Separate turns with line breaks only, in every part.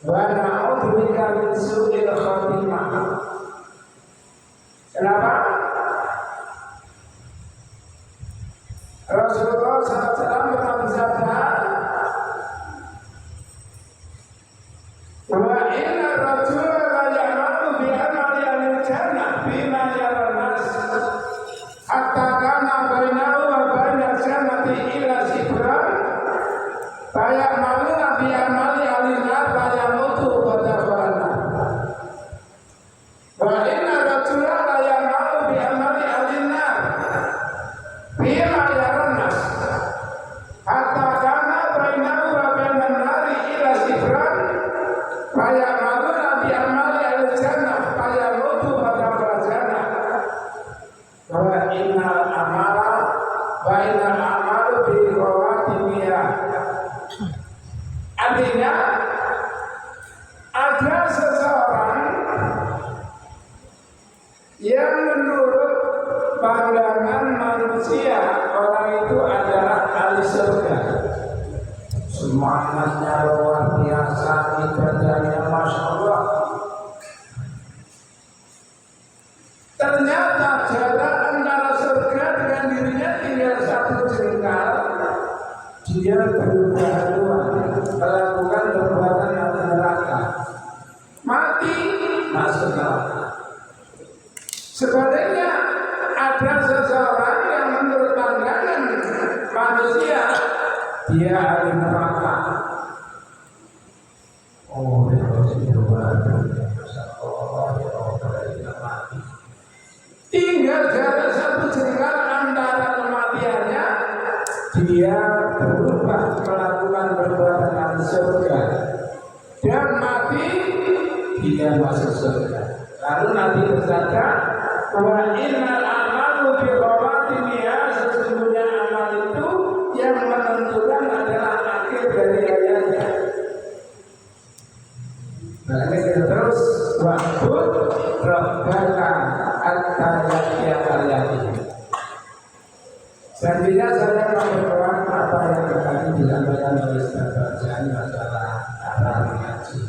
wa na'udzubika min su'il khatimah. Kenapa? Rasulullah SAW pernah bersabda, wa inna rajula la ya'malu bi amali ahli jannah bima yara nas hatta kana bainahu wa bainal jannati illa shibran fa ya'malu bi amali ahli nar fa yamutu wa tafana. Wa inna rajula la ya'malu bi amali ahli nar bima yara nas hatta kana bainahu wa bainan nari illa shibran fa ya'malu bi amali ahli jannah fa yamutu wa tafana. Wa innal amala wa innal amalu bi khawatimiyah. Artinya ada seseorang yang menurut pandangan manusia orang itu adalah ahli surga, semangatnya luar biasa, ibadahnya masya Allah. Ternyata jarak antara surga dengan dirinya tinggal satu jengkal. Dia berubah haluan, melakukan perbuatan yang neraka, mati masuk neraka. Sebaliknya ada seseorang yang menurut pandangan manusia dia ahli neraka. Oh, ya Allah, mati. Tinggal jarak satu jengkal antara kematiannya, dia berubah melakukan perbuatan ahli surga dan mati, dia masuk surga. Lalu Nabi bersabda, wa innal amalu bi khawatimiyah, sesungguhnya amal itu yang menentukan adalah akhir dari hayatnya. Nah, ini terus wa'bud rabbaka hatta ya'tiyakal yaqin. Selanjutnya saya akan berdoa apa yang tadi disampaikan oleh Ustaz Bajaan masalah cara mengaji.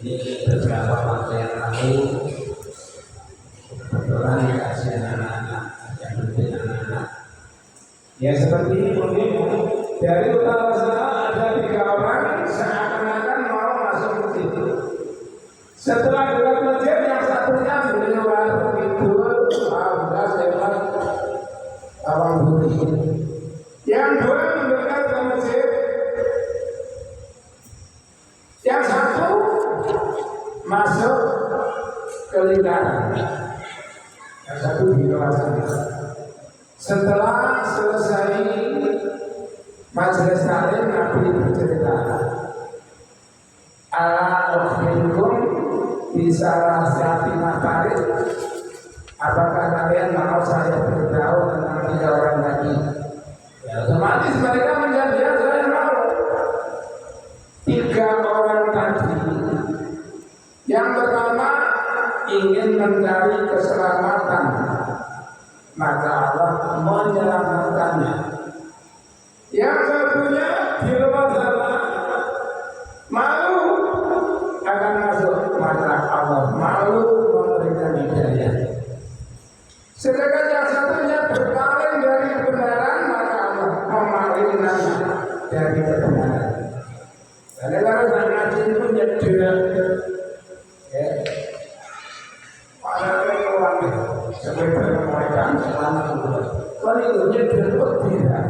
Ini beberapa waktu yang lalu kebetulan dikasih anak-anak yang penting anak-anak. Ya seperti ini mungkin dari utara sana ada 3 orang seakan-akan mau masuk masjid. Setelah dekat masjid yang satunya beliau itu sudah lewat awang budi. Yang 2 mendekat ke masjid. Yang 1 masuk ke lingkaran. Yang 1 di kawasan. Setelah selesai majelis taklim, Nabi bercerita, ala-ukhbirukum bisa rasati mafarid. Apakah kalian mau saya beritahu tentang 3 orang tadi? Ya, otomatis mereka menjadi saya mau. 3 orang tadi. Yang pertama ingin mencari keselamatan, maka Allah menyelamatkannya. Yang satunya di luar sana malu akan masuk, maka Allah malu memberikan hidayah. Sedangkan yang satunya berpaling dari kebenaran, maka Allah memalingkannya dari kebenaran. Karena kalau ngaji itu nyedek, ya, para orang sebenarnya mereka selama itu, kalau itu nyedek tidak.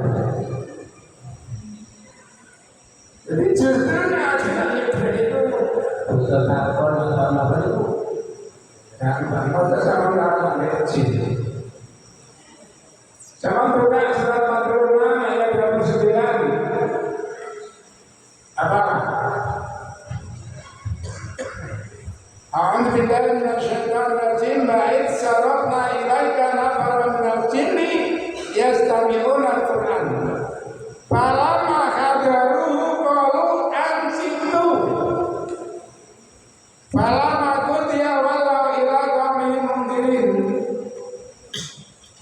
Jadi justru ngaji nyedek itu bukan takon sama apa itu, dan bangsa sama orang ngaji. Jangan buka surat 46 ayat 29. Apa? A'udzu billahi minasyaitonir rajim. Ba'id sarafna ilaika nafaran minal jinni yastami'una al-Qur'an. Falamma hadaruhu qalu ansitu. Falamma qudiya wallaw ila qaumihim mundirin.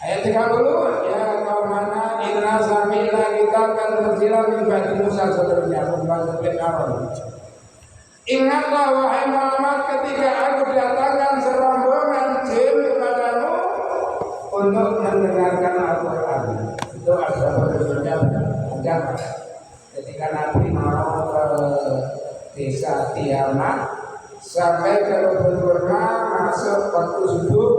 Ayat 30, ya qaumana inna sami'na kitaban unzila min ba'di Musa seterusnya pembahasan awal. Ingatlah wahai Muhammad ketika aku datangkan serombongan jin kepadamu untuk mendengarkan Al-Quran. Itu asbab-asbabnya banyak. Ketika Nabi mau ke desa Tiamat sampai ke Lubuk Kurma masuk waktu subuh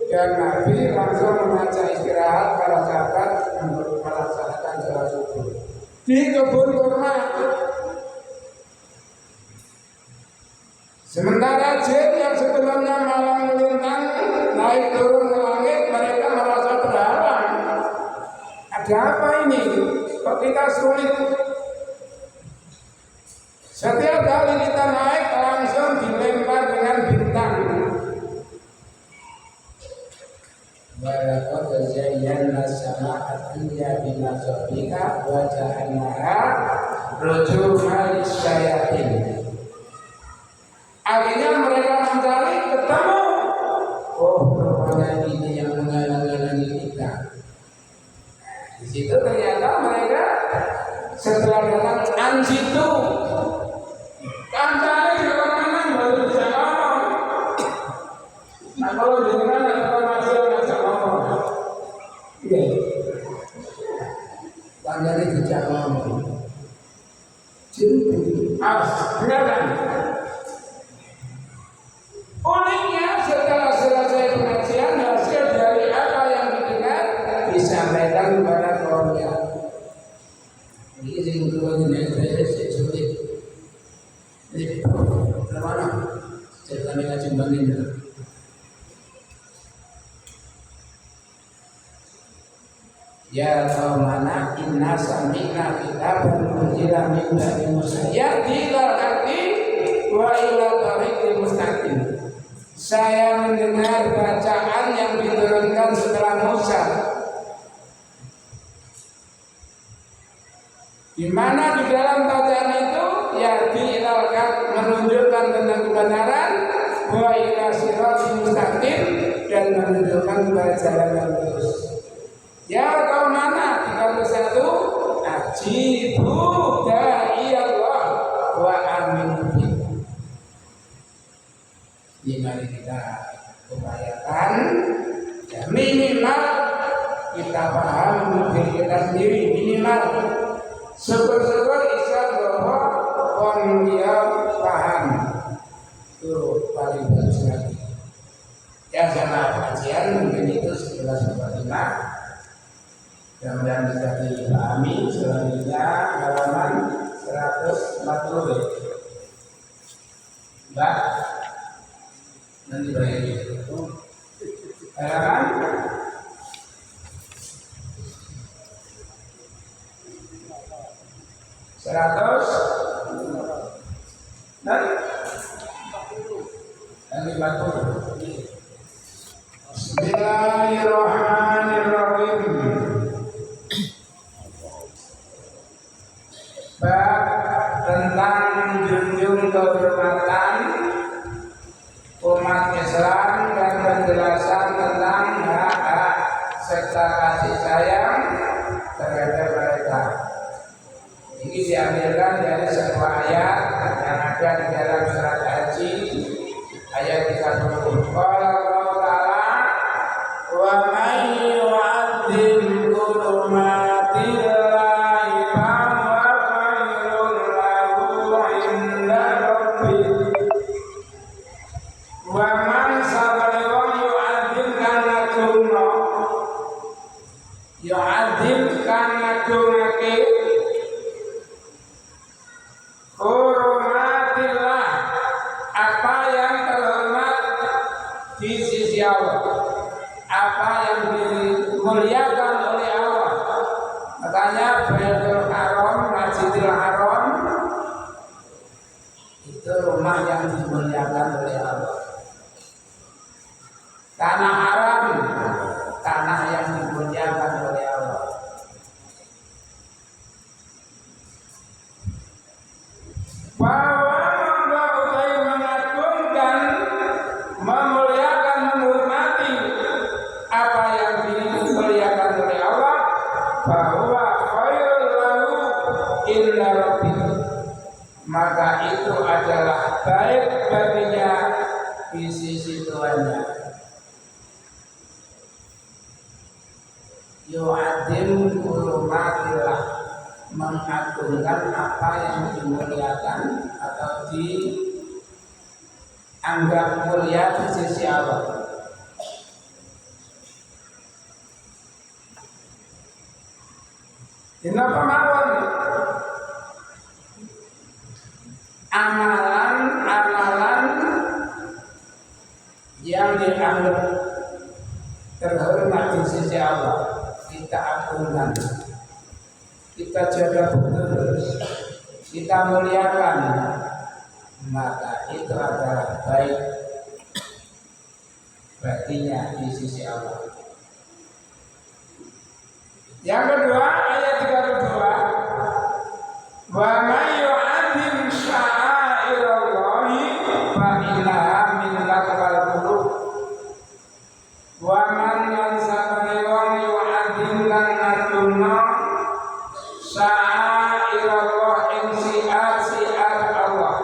dan Nabi langsung mengajak istirahat para sahabat untuk melaksanakan sholat subuh di kebun kurma. Sementara jin yang sebelumnya malang melintang naik turun ke langit, mereka merasa terhalang. Ada apa ini? Kok kita sulit? Setiap kali kita naik langsung dilempar dengan bintang. Walaqad zayyana as-samaa'a ad-dunya bimasabiha wa ja'alnaha rujuman lisyayatin. Akhirnya mereka mencari, ketemu. Oh, rupanya ini yang menghalang-halangi kita. Di situ ternyata mereka setelah datang anjitu, kancane di mana baru bisa ngomong. Nah kalau dengan ada masih ngajak ngomong, iya, kancane bisa ngomong. Jadi, dengarkan. Uniknya setelah selesai pengajian, hasil dari apa yang didengar disampaikan kepada kaumnya. Ini yang kedua ini saya sulit. Jadi mana? Saya kami ngaji banding. Ya qaumana inna sami'na kitaban unzila min ba'di Musa yahdi ilal haqqi wa ila thariqil mustaqim. Saya mendengar bacaan yang diturunkan setelah Musa, di mana di dalam bacaan itu yahdi ilal haqq menunjukkan tentang kebenaran, wa ila siratal mustaqim dan menunjukkan kepada jalan yang lurus. Ya kaum mana 31 ajibu da'iyallah wa aminu bihi. Ini mari kita upayakan ya minimal kita paham diri kita sendiri, minimal syukur-syukur bisa bahwa orang dia paham, itu paling bagus lagi. Ya sama kajian mungkin itu 11:45. Kemudian bisa dipahami. Selanjutnya halaman 140. Mbak, nanti bayar itu. Halaman 100 dan 50. Bismillahirrahmanirrahim. Bab tentang menjunjung kehormatan umat Islam dan penjelasan tentang hak-hak serta kasih sayang terhadap mereka. Ini diambilkan dari sebuah ayat yang ada di dalam surat Haji ayat 30. Qala Allah Ta'ala wa may yu'azzim hurumatillahi fahuwa khairun lahu 'inda rabbih wa man sabara yu'azzim kana kunna yu'azzim kana kunake hurumatillah, apa yang terhormat di sisi Allah, apa yang dimuliakan oleh Allah. Makanya Baitul Haram, Masjidil Haram itu rumah yang dimuliakan oleh Allah. Tanah haram, tanah yang dimuliakan oleh Allah. Bahwa Allah mengagungkan, memuliakan, menghormati apa yang dimuliakan oleh Allah. Bahwa khairul lahu illa rabbih, maka itu adalah baik baginya di sisi Tuhannya. Yu'adim hurumatillah, mengagungkan apa yang dimuliakan atau dianggap mulia di sisi Allah. Kenapa mawon? Amalan-amalan yang dianggap terhormat di sisi Allah kita agungkan, kita jaga betul, kita muliakan, maka itu adalah baik baginya di sisi Allah. Yang kedua, ayat 32, wa may yu'azzim sya'airallahi fa innaha min taqwal qulub. Wa man lan sabane wong yu'azzim lan ngatuna sya'airallah ing syiar Allah.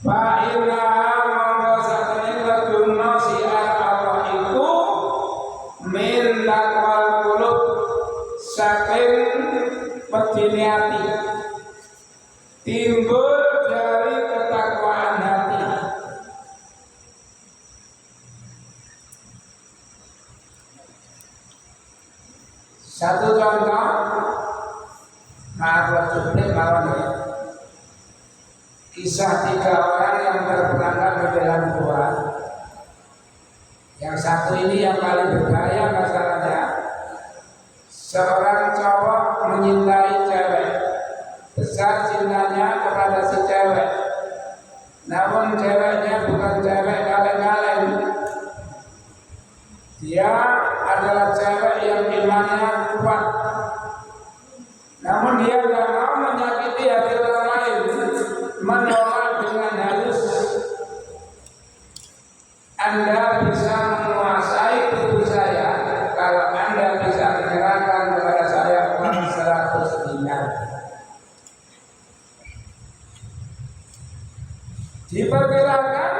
Fa innaha monggo sabane ngatuna syiar Allah itu min taqwal qulub, saking pedine ati, timbul dari ketakwaan hati. Satu contoh, maaf cukup lawan ya. Kisah 3 orang yang terperangkap di dalam gua. Yang satu ini yang paling berbahaya masalahnya. Seorang cowok menyintai cewek, besar cintanya kepada si cewek. Namun ceweknya bukan cewek kaleng-kaleng. Dia adalah cewek yang imannya kuat. Namun dia tidak mau menyakiti hati orang lain, menolak dengan halus. Anda bisa menguasai tubuh saya kalau Anda bisa menyerahkan kepada saya uang 100 dinar. Diperkirakan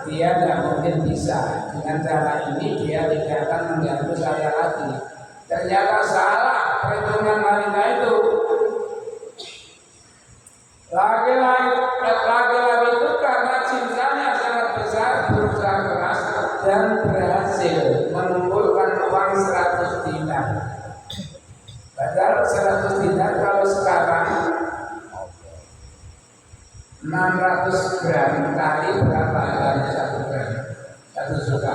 dia tidak mungkin bisa. Dengan cara ini dia tidak akan mengganggu saya lagi. Ternyata salah perhitungan wanita itu. Laki-laki itu karena cintanya sangat besar, berusaha keras dan berhasil mengumpulkan uang 100 dinar. Padahal 100 dinar kalau sekarang 600 gram kali berapa harganya 1 gram? 1 juta.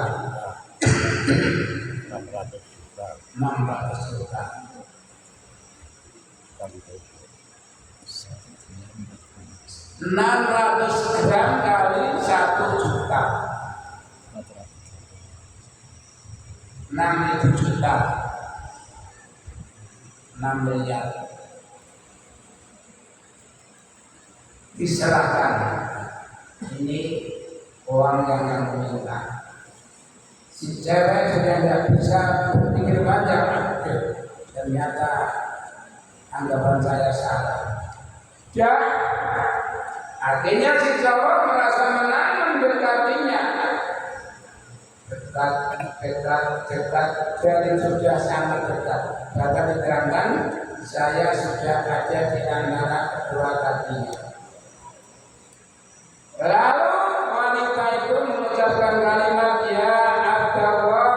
600 juta. 600 gram kali 1 juta. 6 juta. 6 miliar. Diserahkan. Ini uang yang kamu minta. Si cewek sudah tidak bisa berpikir panjang. Ternyata anggapan saya salah. Ya, akhirnya si cowok merasa menang mendekatinya. Dekat, jadi sudah sangat dekat. Bahkan diterangkan, saya sudah ada di antara kedua kakinya. Lalu wanita itu mengucapkan kalimat, ya Abdallah,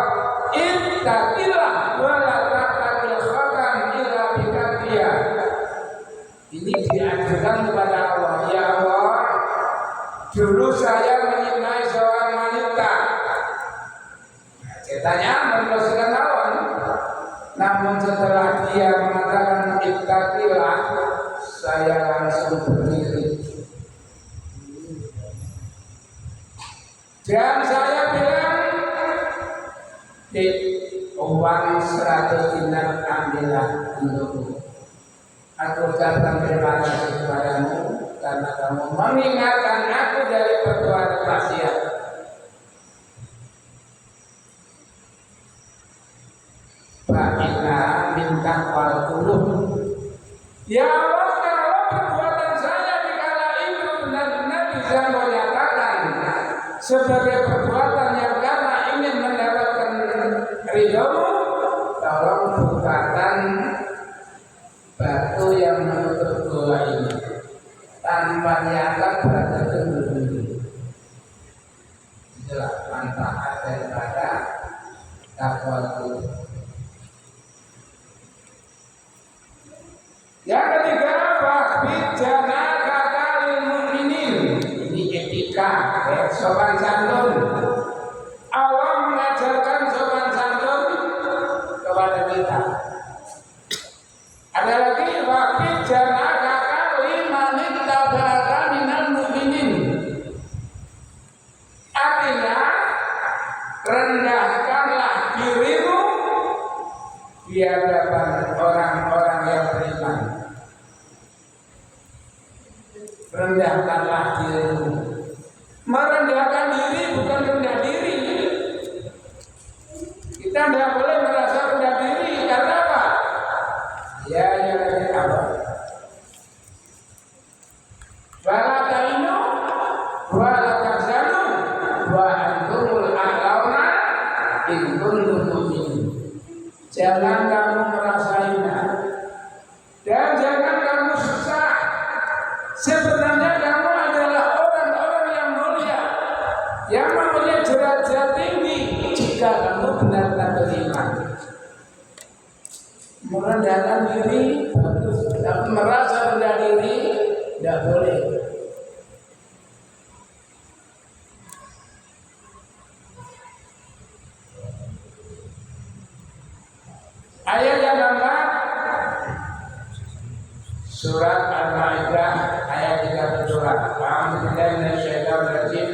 ittaqillah wa la taqil khakam illa bikafiya. Ini diajukan kepada Allah. Ya Allah, dulu saya menyintai seorang wanita. Ceritanya meneruskan lawan. Namun setelah dia mengatakan ittaqillah, saya langsung berdiri. Dan saya bilang, uang 100 dinar ambillah untukmu. Aku ucapkan terima kasih kepadamu karena kamu mengingatkan aku dari perbuatan maksiat. Fa'inna min taqwal qulub, Ya Allah, kalau perbuatan saya di kala itu benar-benar bisa menyatakan sebagai perbuatan yang karena ingin mendapatkan ridho-Mu, tolong bukakan batu yang menutup gua ini tanpa niatan berada dulu. Itulah manfaat daripada takwa itu. Yang ketiga, wahbijana kakalil mu'minin. Ini etika, sopan santun. Allah mengajarkan sopan santun kepada kita. Ada lagi, wahbijana kakalil manittaba'aka minal mu'minin. Artinya, rendahkanlah dirimu di hadapan orang-orang yang beriman. Rendahkanlah dirimu. Merendahkan diri bukan rendah diri. Kita tidak boleh merasa rendah diri. Karena apa? Ya dari Allah. Wala ta'inu wala tahzanu wa antumul a'launa in kuntum mu'minin. Jangan kamu merasa hina dan jangan kamu susah. Sebenarnya kamu adalah orang-orang yang mulia, yang mempunyai derajat tinggi jika kamu benar-benar beriman. Merendahkan diri bagus, tapi merasa rendah diri tidak boleh. Ayat yang keempat, surat Al-Maidah ayat 32. A'udzubillahi minasyaitonir rajim.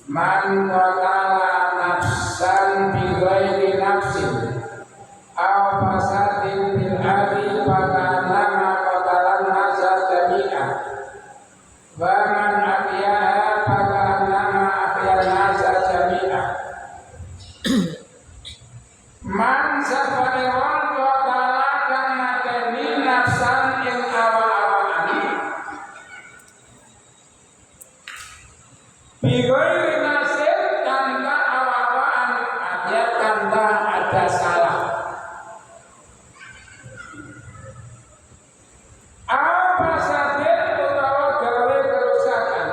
Man qatala nafsan bighairi nafsin aw fasadin fil ardi fakannama qatala an-nasa jami'an wa man ahyaha fakannama ahya an-nasa jami'an. Man sapane wong qatala kang mateni nafsan ing awak-awakan bighairi nafsin tanpa awak-awakan, artinya tanpa ada salah. Apa saja utawa gawe kerusakan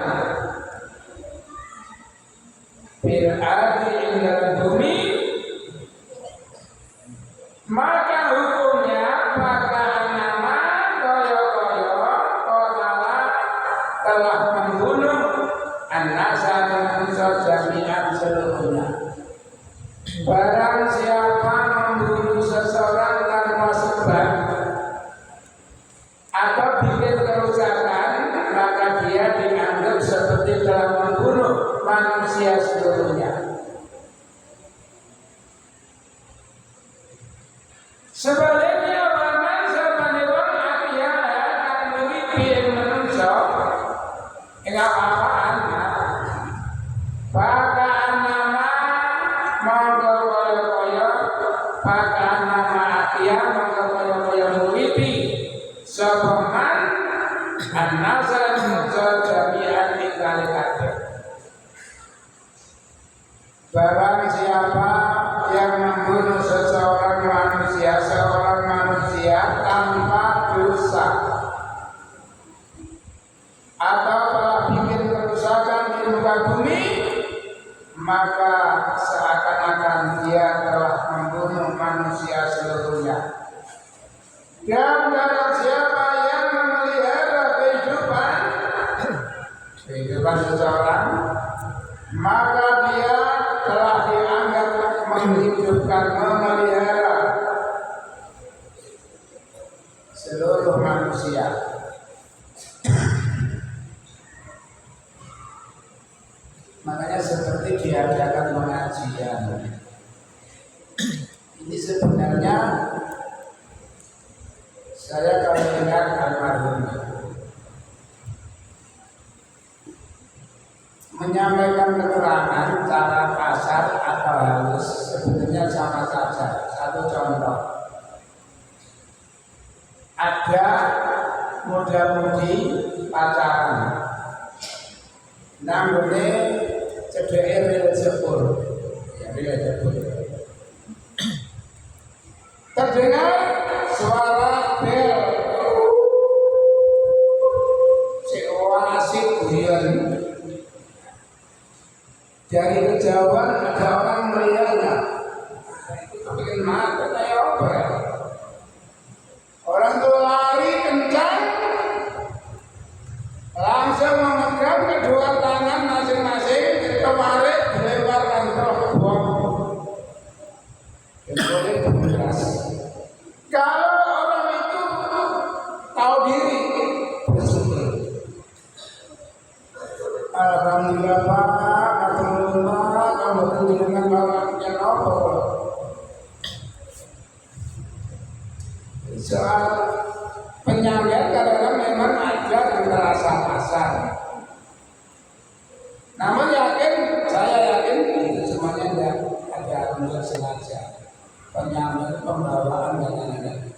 bil ardi ing dalam bumi, maka hukumnya nama koyo-koyo qatala telah membunuh an-nasa manusia jami'an seluruhnya. Barang siapa membunuh seseorang tanpa sebab atau bikin kerusakan, maka dia dianggap seperti telah membunuh manusia seluruhnya. Sebaliknya, waman sabane wong apiya kang nguripi ing manungsa ing apa-apaan, pakaan nama monggo kaya-kaya, pakaan nama apiya monggo kaya-kaya nguripi sapa man an-nasa manungsa jami'an ing kabeh. Barang siapa yang membunuh seorang manusia tanpa dosa atau telah bikin kerusakan di muka bumi, maka seakan-akan dia telah membunuh manusia seluruhnya. Dan barang siapa yang memelihara kehidupan seseorang, maka dia telah dianggap menghidupkan, memelihara seluruh manusia. Makanya seperti diadakan pengajian. Ini sebenarnya saya kalau ingat almarhum menyampaikan keterangan cara kasar atau halus sebenarnya sama saja. Satu contoh, ada ada muda-mudi pacaran. Namanya cedeke rel sepur. Ya rel sepur. Terdengar suara bel. Si asik guyon. Dari kejauhan ada orang melihatnya. Bikin mata kayak apa ya? Orang itu lari kencang, langsung memegang kedua tangan masing-masing kemarin dilemparkan ke bom. Boleh berberas. Kalau orang itu tahu diri, bersyukur. Alhamdulillah Pak, alhamdulillah kamu dengan orangnya apa? Soal penyampaian kadang-kadang memang ada yang terasa kasar. Namun saya yakin itu semuanya ada unsur sengaja. Penyampaian, pembawaan dan lain-lain.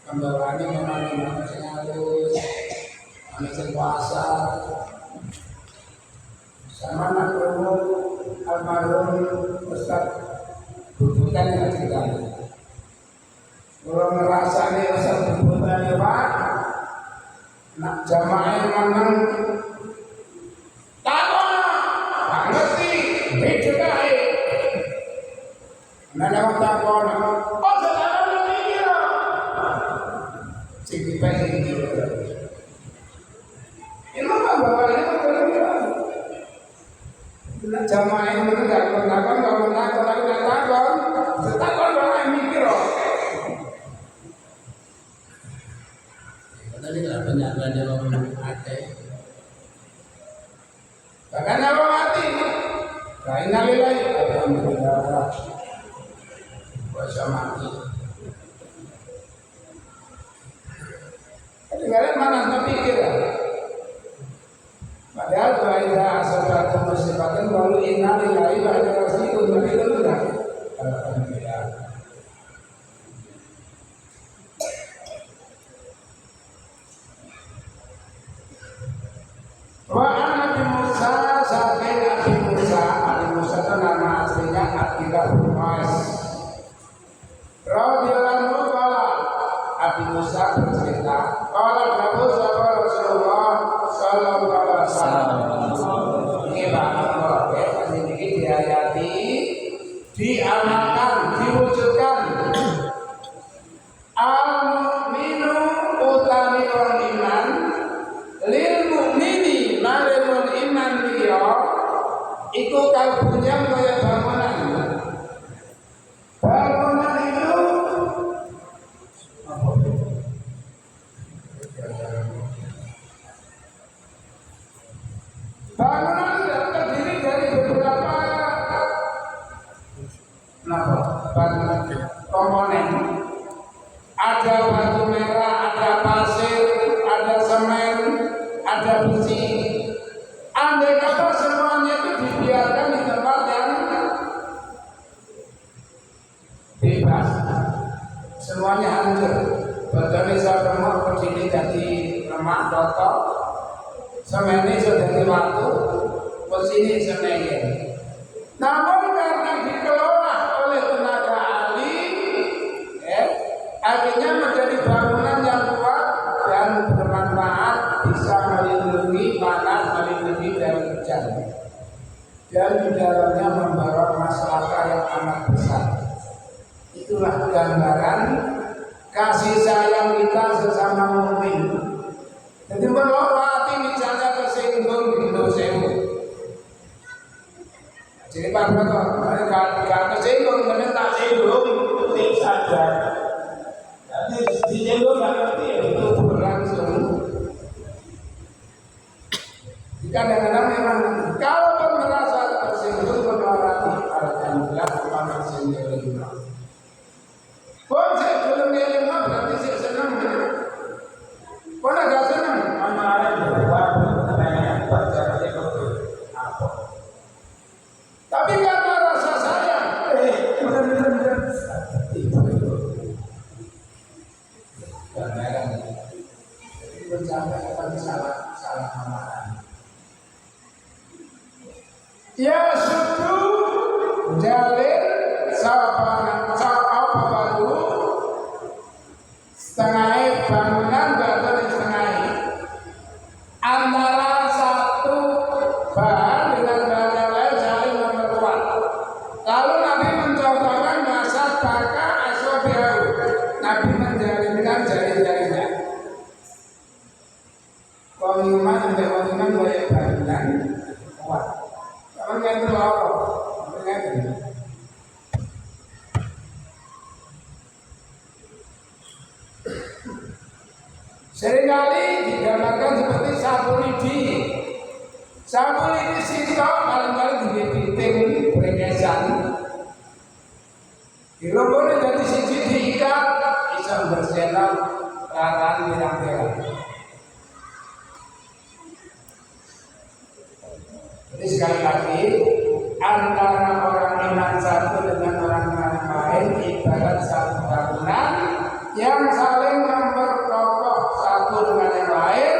Pembawaannya memang halus, manusia kuasa. Sama nakrumu almarhum Ustaz Bubutan yang cerita. Kalau ngerasanya Ustaz Bubutan ya Pak, nak jamaah memang takut, tak ngerti, beda kaya. Nada takut, oh sekarang begini ya. Sini pengen gitu. Ini apa bawahnya berbeda? Jamaah itu tidak takut, setakut orang mikir. Tadi tidak penyampaian yang ada. Bahkan apa mati? Innalillahi alhamdulillah. Bisa mati. Ketinggalan mana pikir? Padahal bahaya asal musibatan lalu innalillahi wa inna ilaihi raji'un. Alhamdulillah. Wa Nabi Musa sampai Nabi Musa itu nama aslinya Abdullah bin Qais. Radhiyallahu anhu Nabi Musa bercerita, qala Rasulullah sallallahu alaihi wasallam. Ini bahwa ini diayati, diamalkan, diwujudkan. Al-mu'minu utami wal iman lil mu'mini marimul iman liya iku kalbunya kaya bangunan. Bangunan itu bangunan itu terdiri dari beberapa komponen. Ada batu merah, ada pasir, ada semen, ada besi. Andai kata semuanya itu dibiarkan di tempat yang bebas, semuanya hancur. Betul bisa remuk berdiri jadi lemak totok, semen ini sudah jadi waktu, besi ini semen. Namun karena dikelola oleh tenaga ahli, akhirnya menjadi bangunan yang kuat dan bermanfaat, bisa melindungi panas, melindungi dari hujan, dan di dalamnya membawa masalah yang amat besar. Itulah gambaran kasih sayang kita sesama mukmin. Jadi kalau hati misalnya tersinggung di Indonesia, jadi Pak Broto, kalau tersinggung, kemudian tak singgung, tidak sadar. Jadi disinggung nggak ngerti itu berlangsung. Kadang-kadang memang kalau merasa tersinggung berarti alhamdulillah kepada sendiri. Kalau saya belum ngelima berarti saya senang. Kalau nggak senang, mana ada berubah, namanya baca itu apa? Tapi karena rasa sayang, benar-benar jalan. Itu sampai akan salah amalan. Ya suku jalin apa baru setengah bangunan atau di setengah antara satu bahan dengan bahan yang lain saling memperkuat. Lalu Nabi mencontohkan bahasa baka asobiahu. Nabi menjalinkan jari-jarinya. Wangiman sampai wangiman boleh bangunan kuat. Kalau nggak terlalu, seringkali digambarkan seperti sapu lidi. Sapu lidi sitok paling-paling dibiting berengesan. Dilobore dari siji diikat, bisa bersenam laran pirang-pirang. Jadi sekali lagi antara orang iman satu dengan orang iman lain ibarat satu bangunan yang saling memperkokoh satu dengan yang lain.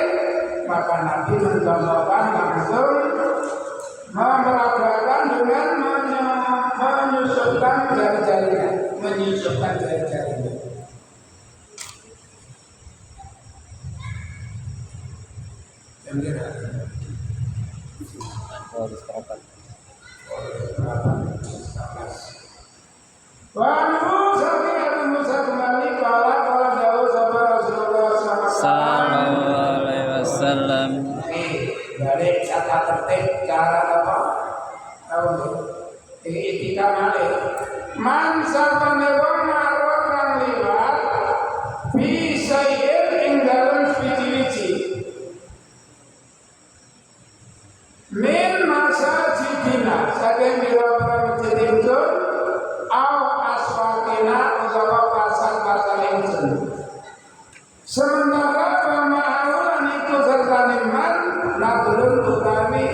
Maka Nabi mencontohkan langsung memeragakan dengan menyusupkan jari-jarinya. Wanuh sampai Abu Musa kembali kalau jauh sama Rasulullah
Sallallahu alaihi wasallam.
Balik kata tertib cara apa? Tahu etika malik. Man sabane wong marang kang liwat bisa ing dalem suci-suci. Min masa jidina saking biro-biro masjid ingsun au asfakina utawa pasar-pasar ingsun. Sementara pemahaulan itu serta niman nadulun utami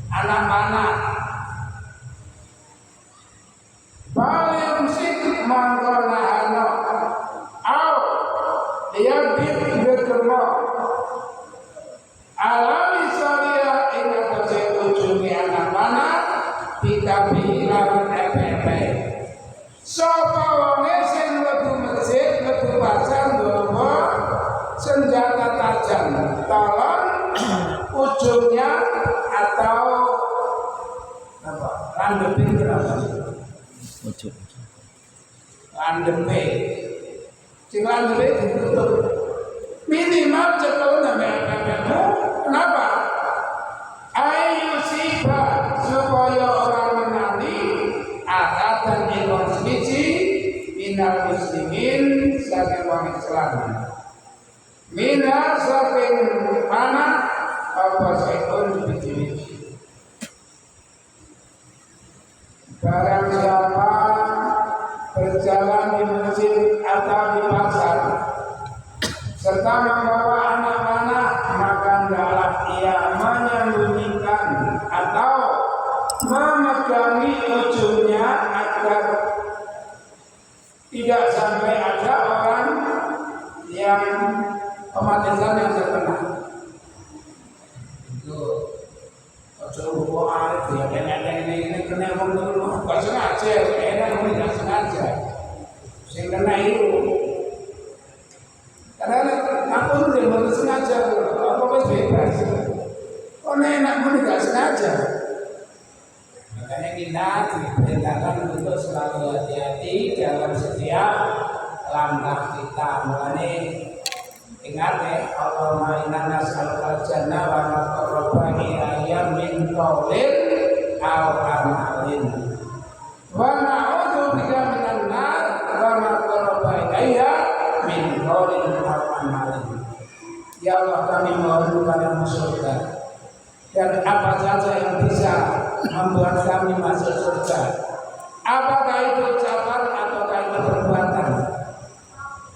anak-anak paling sik mangkonahano au dia berkemo alami salia ing atase ujunge anak-anak dikabi lawan epe-epe. Sapa wonge sing mlebu masjid mlebu pasar nggawa senjata tajam, tolong ujungnya atau apa? Landepin berapa?
Ujung.
Landepe. Sing landepe ditutup. Minimal cekel namanya. Kenapa? Ayo siba supaya orang menali akatan iman suci minal muslimin saking wong Islam. Mina saking mana apa sekon biji-biji. Barang siapa berjalan di masjid atau di pasar serta membawa anak-anak, maka hendaklah ia menyembunyikan atau memegangi ujungnya agar tidak sampai ada orang yang pematisan yang terkena. Itu ojo lupa arif ya, ini kena orang dulu, nggak sengaja, nggak sengaja, sing kena itu. Karena aku udah baru sengaja, apa pun bebas. Oh enak pun nggak sengaja. Makanya kita diperintahkan untuk selalu hati-hati dalam setiap langkah kita. Mulanya ingat ya, Allahumma inna nas'aluka al-jannah wa ma qarraba ilayya min qaulin aw amalin. Wa na'udzu bika minan nar wa ma qarraba ilayya min qaulin aw amalin. Ya Allah, kami mohon kepadamu surga dan apa saja yang bisa membuat kami masuk surga, apakah itu ucapan ataukah itu perbuatan.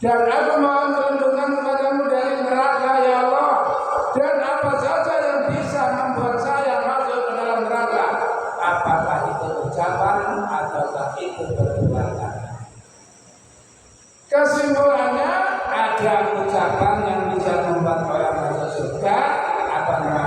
Dan aku mohon perlindungan kepadamu dari neraka ya Allah, dan apa saja yang bisa membuat saya masuk ke dalam neraka, apakah itu ucapan ataukah itu perbuatan. Kesimpulannya ada ucapan yang bisa membuat orang masuk surga atau neraka.